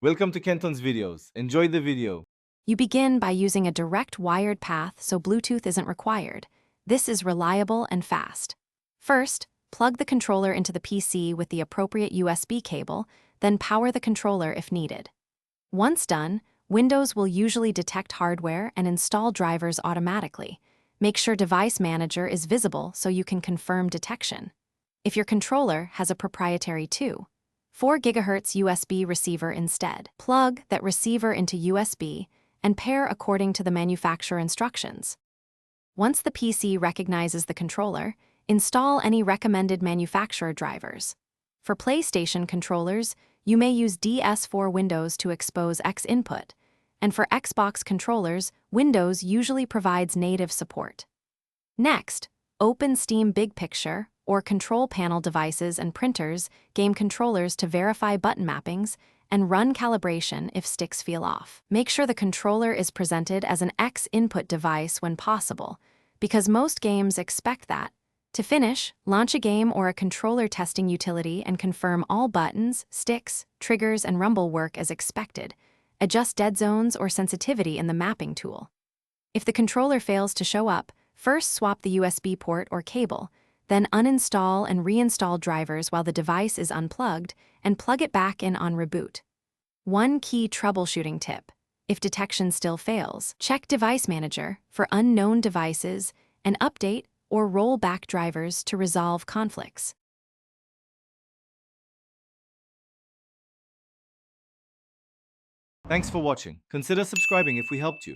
Welcome to Kenton's videos. Enjoy the video. You begin by using a direct wired path so Bluetooth isn't required. This is reliable and fast. First, plug the controller into the PC with the appropriate USB cable, then power the controller if needed. Once done, Windows will usually detect hardware and install drivers automatically. Make sure Device Manager is visible so you can confirm detection. If your controller has a proprietary 4 GHz USB receiver instead, plug that receiver into USB and pair according to the manufacturer instructions. Once the PC recognizes the controller, install any recommended manufacturer drivers. For PlayStation controllers, you may use DS4 Windows to expose X input, and for Xbox controllers, Windows usually provides native support. Next, open Steam Big Picture or control panel devices and printers, game controllers to verify button mappings, and run calibration if sticks feel off. Make sure the controller is presented as an X input device when possible, because most games expect that. To finish, launch a game or a controller testing utility and confirm all buttons, sticks, triggers, and rumble work as expected. Adjust dead zones or sensitivity in the mapping tool. If the controller fails to show up, first swap the USB port or cable, then uninstall and reinstall drivers while the device is unplugged, and plug it back in on reboot. One key troubleshooting tip: if detection still fails, check Device Manager for unknown devices and update or roll back drivers to resolve conflicts. Thanks for watching. Consider subscribing if we helped you.